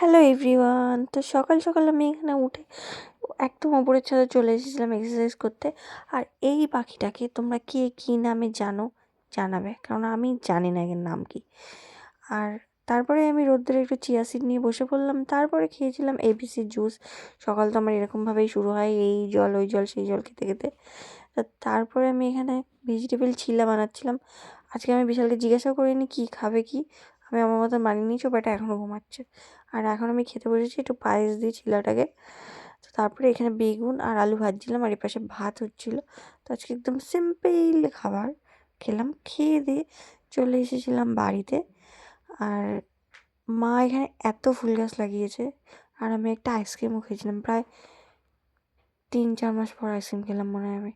Hello everyone. তো সকাল সকাল আমি এখানে উঠে একদম ওপরের ছাদে চলে এসেছিলাম এক্সারসাইজ করতে। আর এই পাখিটাকে তোমরা কে কী নামে জানো জানাবে, কারণ আমি জানি না এর নাম কি। আর তারপরে আমি রোদ্দুরে একটু চিয়া সিড নিয়ে বসে পড়লাম, তারপরে খেয়েছিলাম এবিসি জুস। সকাল তো আমার এরকমভাবেই শুরু হয়, এই জল ওই জল সেই জল খেতে খেতে। তারপরে আমি এখানে ভেজিটেবল চিলা বানাচ্ছিলাম। আজকে আমি বিশালকে জিজ্ঞাসা করিনি কী খাবে কি, আমি আমার মতন বানিয়ে নিয়েছি, বাট এখনও ঘুমাচ্ছে। আর এখন আমি খেতে বসেছি একটু পায়েস দিয়ে চিলাটাকে। তো তারপরে এখানে বেগুন আর আলু ভাজছিলাম, আর এপাশে ভাত হচ্ছিলো। তো আজকে একদম সিম্পল খাবার খেলাম, খেয়ে দিয়ে চলে এসেছিলাম বাড়িতে। আর মা এখানে এত ফুল গাছ লাগিয়েছে, আর আমি একটা আইসক্রিমও খেয়েছিলাম। প্রায় 3-4 মাস পর আইসক্রিম খেলাম মনে হয়, আমি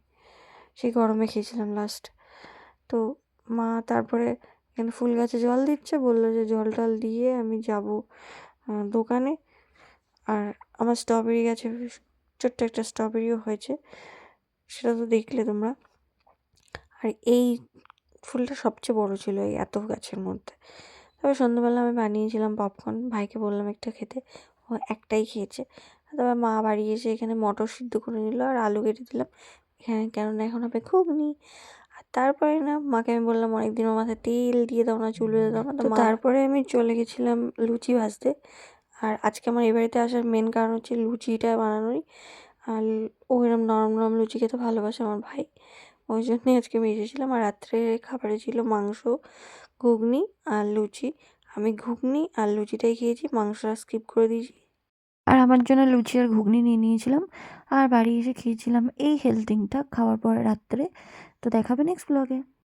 সেই গরমে খেয়েছিলাম লাস্ট। তো মা তারপরে এখানে ফুল গাছে জল দিচ্ছে, বললো যে জল টল দিয়ে আমি যাব দোকানে। আর আমার স্ট্রবেরি গাছে ছোট্ট একটা স্ট্রবেরিও হয়েছে, সেটা তো দেখলে তোমরা। আর এই ফুলটা সবচেয়ে বড় ছিল এই এত গাছের মধ্যে। তারপর সন্ধ্যাবেলা আমি বানিয়েছিলাম পপকর্ন, ভাইকে বললাম একটা খেতে, ও একটাই খেয়েছে। তারপর মা বাড়ি এসে এখানে মটর সিদ্ধ করে নিল আর আলু কেটে দিলাম এখানে, কেননা এখন হবে ঘুগনি। আর তারপরে না মাকে আমি বললাম অনেকদিন ওর মাথায় তেল দিয়ে দাও না, চুলে দাও না। তো তারপরে আমি চলে গেছিলাম লুচি ভাজতে। আর আজকে আমার এই বাড়িতে আসার মেন কারণ হচ্ছে লুচিটা বানানোই। আর ও এরম নরম নরম লুচি খেতে ভালোবাসে আমার ভাই, ওই জন্যই আজকে আমি এসেছিলাম। আর রাত্রে খাবারে ছিল মাংস, ঘুগনি আর লুচি। আমি ঘুগনি আর লুচিটাই খেয়েছি, মাংসটা স্কিপ করে দিয়েছি। আর আমার জন্য লুচি আর ঘুগনি নিয়ে নিয়েছিলাম, আর বাড়ি এসে খেয়েছিলাম এই হেলথিংটা খাওয়ার পরে রাত্রে। তো দেখাবে নেক্সট ব্লগে।